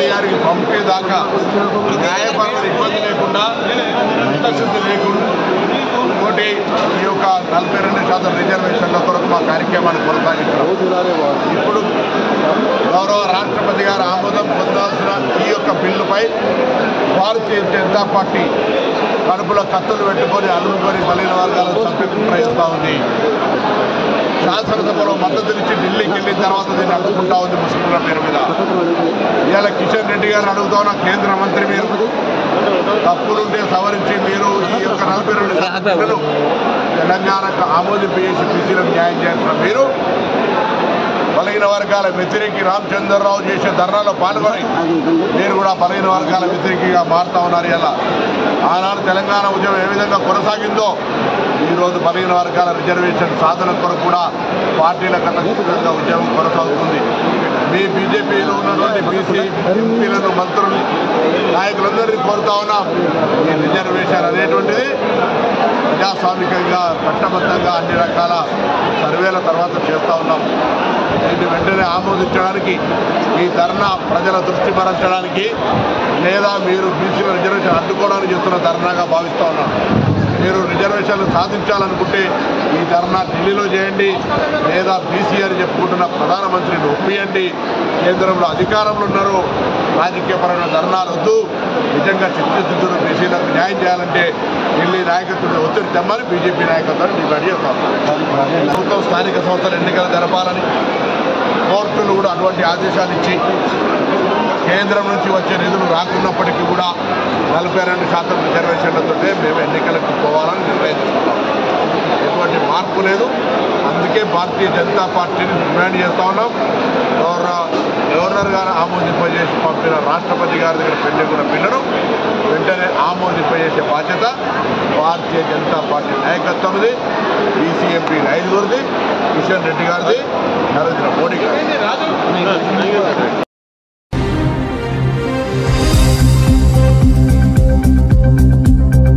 మోడీ గారికి పంపేదాకా న్యాయపరమైన ఇబ్బంది లేకుండా చిత్తశుద్ధి లేకుండా ఇంకోటి ఈ యొక్క 42% రిజర్వేషన్ల కొరకు మా కార్యక్రమాన్ని కొనసాగించారు. ఇప్పుడు గౌరవ రాష్ట్రపతి గారు ఆమోదం పొందాల్సిన ఈ యొక్క బిల్లుపై భారతీయ జనతా పార్టీ కడుపులో కత్తులు పెట్టుకొని అలుముకొని బలైన వర్గాలను చంపి ప్రయత్నిస్తూ ఉంది. శాసనసభలో మద్దతునిచ్చి ఢిల్లీకి వెళ్ళిన తర్వాత దీన్ని అడ్డుకుంటా ఉంది ముస్లింల పేరు మీద. ఇవాళ కిషన్ రెడ్డి గారిని అడుగుతా ఉన్న కేంద్ర మంత్రి, మీరు తప్పులుంటే సవరించి మీరు ఈ యొక్క 42 తెలంగాణకు ఆమోదింపు చేసి బీసీలకు న్యాయం చేస్తున్న మీరు బలహీన వర్గాల వ్యతిరేకి రామచంద్రరావు చేసే ధర్నాలో పాల్గొని మీరు కూడా బలహీన వర్గాల వ్యతిరేకిగా మారుతా ఉన్నారు. ఇలా ఆనాడు తెలంగాణ ఉద్యమం ఏ విధంగా కొనసాగిందో ఈరోజు బలహీన వర్గాల రిజర్వేషన్ సాధన కొరకు కూడా పార్టీల కన్నా ఉద్యమం కొనసాగుతుంది. మీ బీజేపీలో ఉన్నటువంటి బీసీ ఎంపీలను, మంత్రులు, నాయకులందరినీ కోరుతా ఉన్నాం. ఈ రిజర్వేషన్ అనేటువంటిది ప్రజాస్వామికంగా చట్టబద్ధంగా అన్ని రకాల సర్వేల తర్వాత చేస్తూ ఉన్నాం. దీన్ని వెంటనే ఆమోదించడానికి, ఈ ధర్నా ప్రజల దృష్టి మరల్చడానికి లేదా మీరు బీసీల రిజర్వేషన్ అడ్డుకోవడానికి చేస్తున్న ధర్నాగా భావిస్తూ ఉన్నాం. మీరు రిజర్వేషన్లు సాధించాలనుకుంటే ఈ ధర్నా ఢిల్లీలో చేయండి, లేదా బీసీ అని చెప్పుకుంటున్న ప్రధానమంత్రిని ఒప్పియండి. కేంద్రంలో అధికారంలో ఉన్నారు, రాజకీయపరమైన ధర్నాలు వద్దు. నిజంగా చిత్తశుద్ధులు బీసీలకు న్యాయం చేయాలంటే ఢిల్లీ నాయకత్వం ఒత్తిడి తెమ్మని బీజేపీ నాయకత్వాన్ని డిమాండ్ చేస్తాం. ప్రభుత్వం స్థానిక సంస్థల ఎన్నికలు జరపాలని కోర్టులు కూడా అటువంటి ఆదేశాలు ఇచ్చి కేంద్రం నుంచి వచ్చే నిధులు రాకున్నప్పటికీ కూడా 42% రిజర్వేషన్లతో మేము ఎన్నికలకు పోవాలని నిర్ణయించుకున్నాం. ఎటువంటి మార్పు లేదు. అందుకే భారతీయ జనతా పార్టీని డిమాండ్ చేస్తూ ఉన్నాం. గవర్నర్ గారు ఆమోదింపజేసి పంపిన రాష్ట్రపతి గారి దగ్గర పెండింగ్ బిల్లును వెంటనే ఆమోదింపజేసే బాధ్యత భారతీయ జనతా పార్టీ నాయకత్వంది, బీసీ ఎంపీలు 5 కిషన్ రెడ్డి గారిది, నరేంద్ర మోడీ గారిది.